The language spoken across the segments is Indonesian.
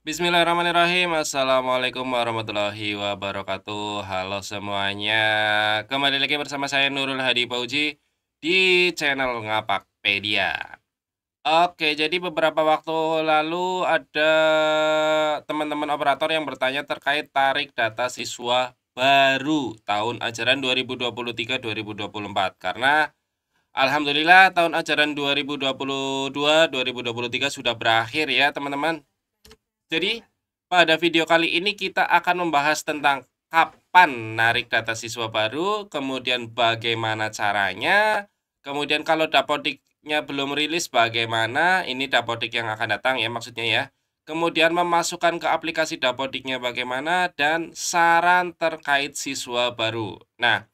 Bismillahirrahmanirrahim. Assalamualaikum warahmatullahi wabarakatuh. Halo semuanya. Kembali lagi bersama saya Nurul Hadi Fauzi di channel Ngapakpedia. Oke, jadi beberapa waktu lalu ada teman-teman operator yang bertanya terkait tarik data siswa baru tahun ajaran 2023-2024. Karena alhamdulillah tahun ajaran 2022-2023 sudah berakhir ya, teman-teman. Jadi, pada video kali ini kita akan membahas tentang kapan narik data siswa baru, kemudian bagaimana caranya, kemudian kalau Dapodiknya belum rilis bagaimana, ini Dapodik yang akan datang ya maksudnya ya. Kemudian memasukkan ke aplikasi Dapodiknya bagaimana, dan saran terkait siswa baru. Nah,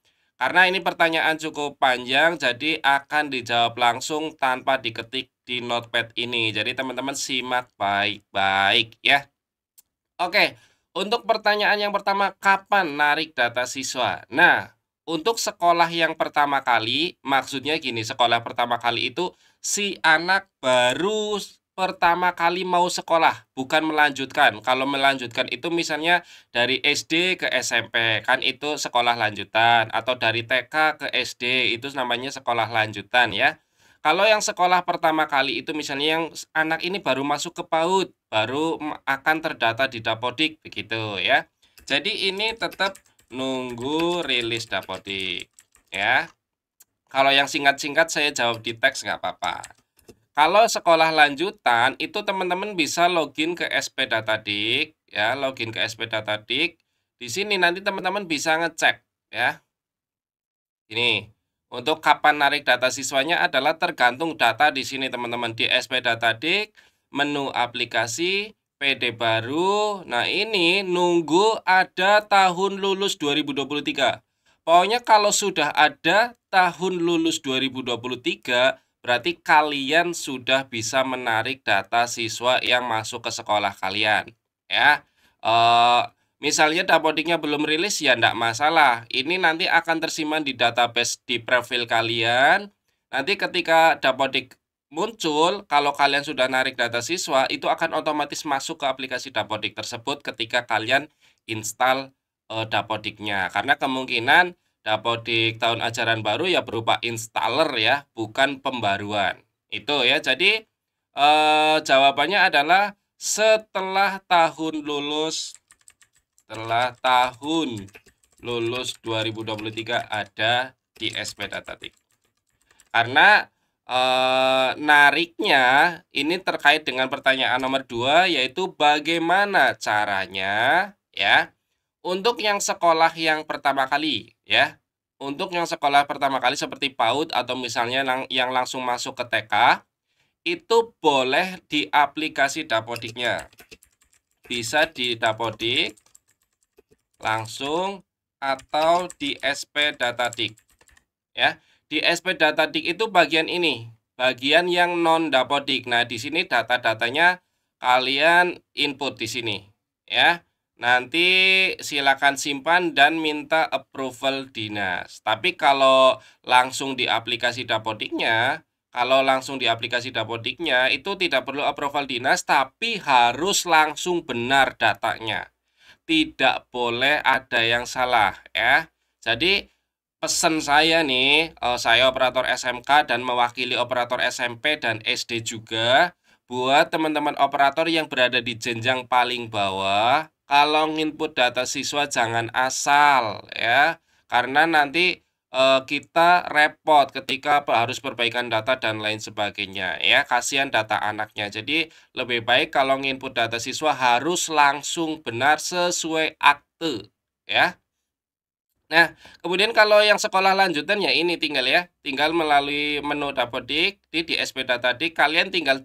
karena ini pertanyaan cukup panjang, jadi akan dijawab langsung tanpa diketik di notepad ini. Jadi teman-teman simak baik-baik ya. Oke, untuk pertanyaan yang pertama, kapan narik data siswa? Nah, untuk sekolah yang pertama kali, maksudnya gini, sekolah pertama kali itu si anak baru pertama kali mau sekolah, bukan melanjutkan. Kalau melanjutkan itu misalnya dari SD ke SMP, kan itu sekolah lanjutan, atau dari TK ke SD, itu namanya sekolah lanjutan ya. Kalau yang sekolah pertama kali itu misalnya yang anak ini baru masuk ke PAUD, baru akan terdata di Dapodik, begitu ya. Jadi ini tetap nunggu rilis Dapodik, ya. Kalau yang singkat-singkat saya jawab di teks nggak apa-apa. Kalau sekolah lanjutan itu teman-teman bisa login ke SP Datadik, ya, login ke SP Datadik. Di sini nanti teman-teman bisa ngecek, ya. Ini, untuk kapan narik data siswanya adalah tergantung data di sini teman-teman, di SP Datadik, menu aplikasi, PD baru. Nah, ini nunggu ada tahun lulus 2023. Pokoknya kalau sudah ada tahun lulus 2023, berarti kalian sudah bisa menarik data siswa yang masuk ke sekolah kalian, ya. Eh Misalnya Dapodiknya belum rilis, ya enggak masalah. Ini nanti akan tersimpan di database di profil kalian. Nanti ketika Dapodik muncul, kalau kalian sudah narik data siswa, itu akan otomatis masuk ke aplikasi Dapodik tersebut ketika kalian install Dapodiknya. Karena kemungkinan Dapodik tahun ajaran baru ya berupa installer ya, bukan pembaruan. Itu ya. Jadi jawabannya adalah setelah tahun lulus 2023 ada di SP Datatik. Karena, nariknya ini terkait dengan pertanyaan nomor 2, yaitu bagaimana caranya ya, untuk yang sekolah yang pertama kali ya. Untuk yang sekolah pertama kali seperti PAUD atau misalnya yang langsung masuk ke TK, itu boleh di aplikasi Dapodiknya. Bisa di Dapodik langsung atau di SP Datadik ya. Di SP Datadik itu bagian ini, bagian yang non Dapodik. Nah, di sini data-datanya kalian input di sini ya. Nanti silakan simpan dan minta approval dinas. Tapi kalau langsung di aplikasi Dapodiknya, itu tidak perlu approval dinas, tapi harus langsung benar datanya. Tidak boleh ada yang salah ya. Jadi pesan saya nih, saya operator SMK dan mewakili operator SMP dan SD juga, buat teman-teman operator yang berada di jenjang paling bawah, kalau nginput data siswa jangan asal ya, karena nanti kita repot ketika harus perbaikan data dan lain sebagainya ya, kasihan data anaknya. Jadi lebih baik kalau nginput data siswa harus langsung benar sesuai akte ya. Nah, kemudian kalau yang sekolah lanjutan ya ini tinggal melalui menu Dapodik di SP Datadik kalian tinggal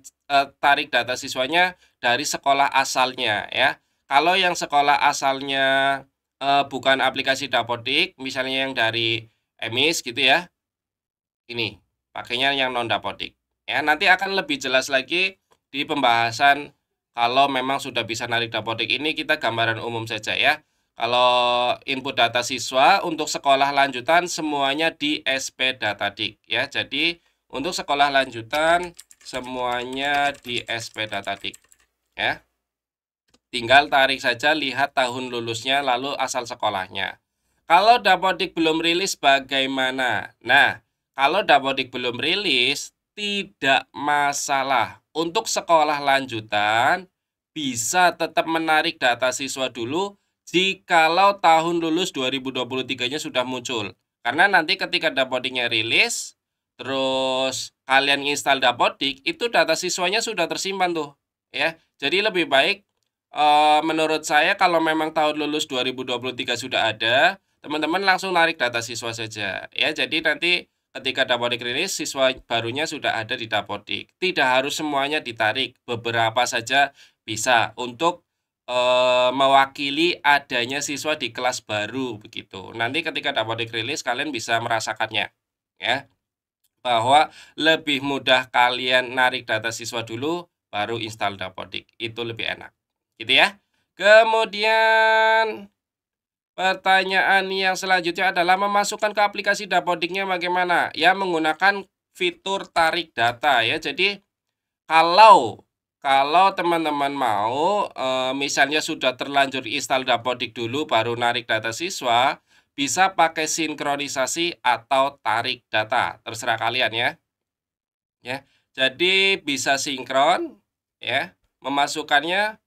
tarik data siswanya dari sekolah asalnya ya. Kalau yang sekolah asalnya bukan aplikasi Dapodik, misalnya yang dari EMIS gitu ya, ini pakainya yang non Dapodik. Ya, nanti akan lebih jelas lagi di pembahasan kalau memang sudah bisa narik Dapodik ini kita gambaran umum saja ya. Kalau input data siswa untuk sekolah lanjutan semuanya di SP Datadik ya. Jadi untuk sekolah lanjutan semuanya di SP Datadik ya. tinggal tarik saja, lihat tahun lulusnya, lalu asal sekolahnya. Kalau Dapodik belum rilis bagaimana? Nah, kalau Dapodik belum rilis, tidak masalah. Untuk sekolah lanjutan, bisa tetap menarik data siswa dulu jikalau tahun lulus 2023-nya sudah muncul. Karena nanti ketika Dapodiknya rilis, terus kalian install Dapodik, itu data siswanya sudah tersimpan tuh, ya. Jadi lebih baik, menurut saya kalau memang tahun lulus 2023 sudah ada, teman-teman langsung narik data siswa saja, ya. Jadi nanti ketika Dapodik rilis, siswa barunya sudah ada di Dapodik. Tidak harus semuanya ditarik, beberapa saja bisa untuk mewakili adanya siswa di kelas baru begitu. Nanti ketika Dapodik rilis kalian bisa merasakannya, ya. Bahwa lebih mudah kalian narik data siswa dulu, baru install Dapodik. Itu lebih enak, gitu ya. Kemudian pertanyaan yang selanjutnya adalah memasukkan ke aplikasi Dapodiknya bagaimana? Ya, menggunakan fitur tarik data ya. Jadi kalau teman-teman mau, misalnya sudah terlanjur install Dapodik dulu baru narik data siswa, bisa pakai sinkronisasi atau tarik data, terserah kalian ya. Ya, jadi bisa sinkron ya, memasukkannya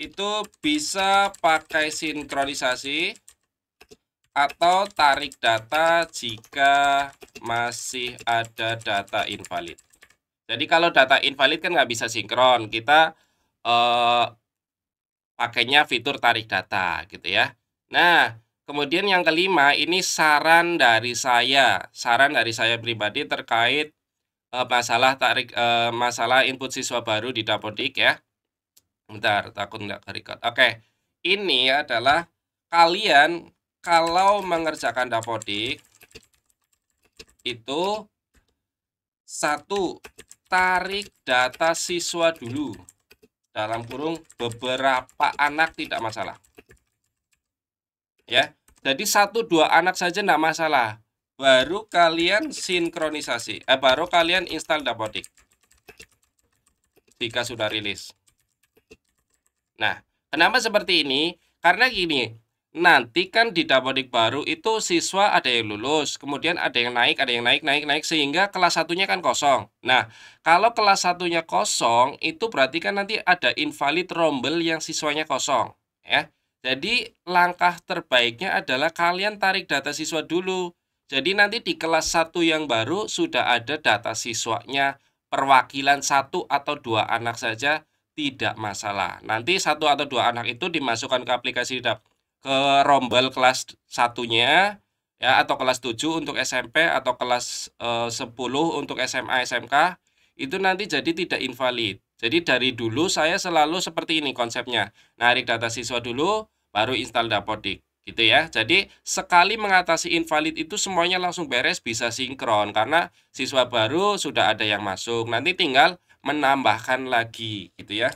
itu bisa pakai sinkronisasi atau tarik data jika masih ada data invalid. Jadi kalau data invalid kan nggak bisa sinkron, kita pakainya fitur tarik data gitu ya. Nah, kemudian yang kelima ini saran dari saya pribadi terkait masalah input siswa baru di Dapodik ya. Bentar, takut nggak ke-record. Oke, ini adalah kalian kalau mengerjakan Dapodik itu satu, tarik data siswa dulu. Dalam kurung beberapa anak tidak masalah. Ya, jadi 1-2 anak saja enggak masalah. Baru kalian sinkronisasi, baru kalian install Dapodik. Jika sudah rilis. Nah, kenapa seperti ini? Karena gini, nanti kan di Dapodik baru itu siswa ada yang lulus, kemudian ada yang naik, naik, sehingga kelas 1-nya kan kosong. Nah, kalau kelas 1-nya kosong, itu berarti kan nanti ada invalid rombel yang siswanya kosong, ya. Jadi, langkah terbaiknya adalah kalian tarik data siswa dulu. Jadi nanti di kelas 1 yang baru sudah ada data siswanya, perwakilan 1 atau 2 anak saja tidak masalah. Nanti 1 atau 2 anak itu dimasukkan ke aplikasi ke rombel kelas 1-nya ya, atau kelas 7 untuk SMP atau kelas 10 untuk SMA, SMK, itu nanti jadi tidak invalid. Jadi dari dulu saya selalu seperti ini konsepnya, narik data siswa dulu, baru install Dapodik, gitu ya. Jadi sekali mengatasi invalid itu semuanya langsung beres, bisa sinkron, karena siswa baru sudah ada yang masuk, nanti tinggal menambahkan lagi, gitu ya.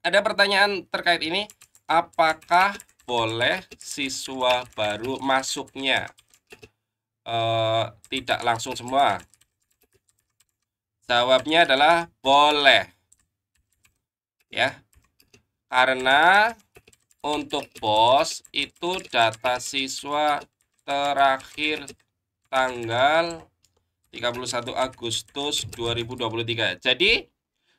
Ada pertanyaan terkait ini, apakah boleh siswa baru masuknya tidak langsung semua? Jawabnya adalah boleh. Ya. Karena untuk BOS itu data siswa terakhir tanggal 31 Agustus 2023. Jadi,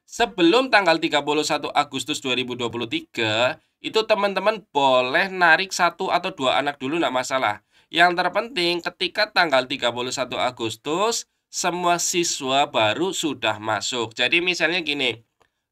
sebelum tanggal 31 Agustus 2023, itu teman-teman boleh narik 1 atau 2 anak dulu enggak masalah. Yang terpenting ketika tanggal 31 Agustus, semua siswa baru sudah masuk. Jadi misalnya gini,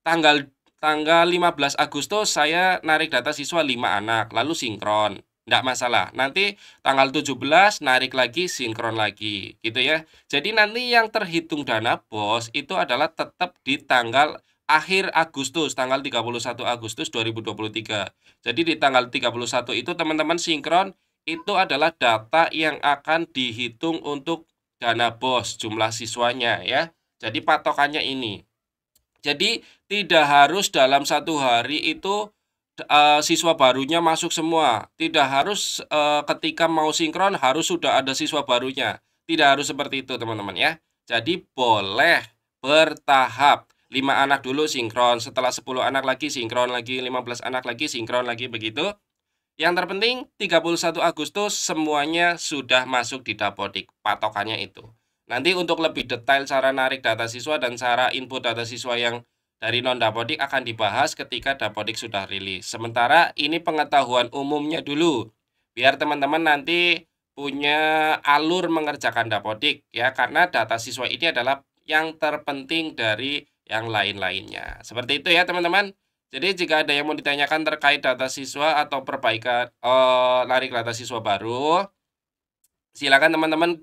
tanggal 15 Agustus saya narik data siswa 5 anak, lalu sinkron. Enggak masalah. Nanti tanggal 17 narik lagi, sinkron lagi, gitu ya. Jadi nanti yang terhitung dana BOS itu adalah tetap di tanggal akhir Agustus, tanggal 31 Agustus 2023. Jadi di tanggal 31 itu teman-teman sinkron, itu adalah data yang akan dihitung untuk dana BOS, jumlah siswanya ya. Jadi patokannya ini. Jadi tidak harus dalam 1 hari itu siswa barunya masuk semua. Tidak harus ketika mau sinkron harus sudah ada siswa barunya. Tidak harus seperti itu teman-teman ya. Jadi boleh bertahap. 5 anak dulu sinkron, setelah 10 anak lagi sinkron lagi, 15 anak lagi sinkron lagi, begitu. Yang terpenting 31 Agustus semuanya sudah masuk di Dapodik, patokannya itu. Nanti untuk lebih detail cara narik data siswa dan cara input data siswa yang dari non-Dapodik akan dibahas ketika Dapodik sudah rilis. Sementara ini pengetahuan umumnya dulu, biar teman-teman nanti punya alur mengerjakan Dapodik ya, karena data siswa ini adalah yang terpenting dari yang lain-lainnya. Seperti itu ya teman-teman. Jadi jika ada yang mau ditanyakan terkait data siswa atau perbaikan narik data siswa baru, silakan teman-teman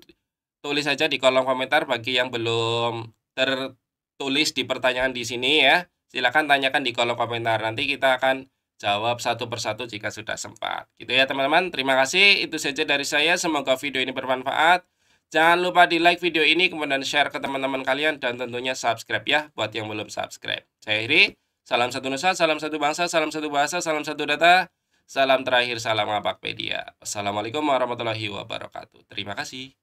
tulis saja di kolom komentar bagi yang belum tertulis di pertanyaan di sini ya. Silakan tanyakan di kolom komentar. Nanti kita akan jawab satu persatu jika sudah sempat. Gitu ya teman-teman. Terima kasih. Itu saja dari saya. Semoga video ini bermanfaat. Jangan lupa di like video ini, kemudian share ke teman-teman kalian, dan tentunya subscribe ya buat yang belum subscribe. Saya Heri. Salam satu Nusa, salam satu bangsa, salam satu bahasa, salam satu data. Salam terakhir, salam Apakpedia. Wassalamualaikum warahmatullahi wabarakatuh. Terima kasih.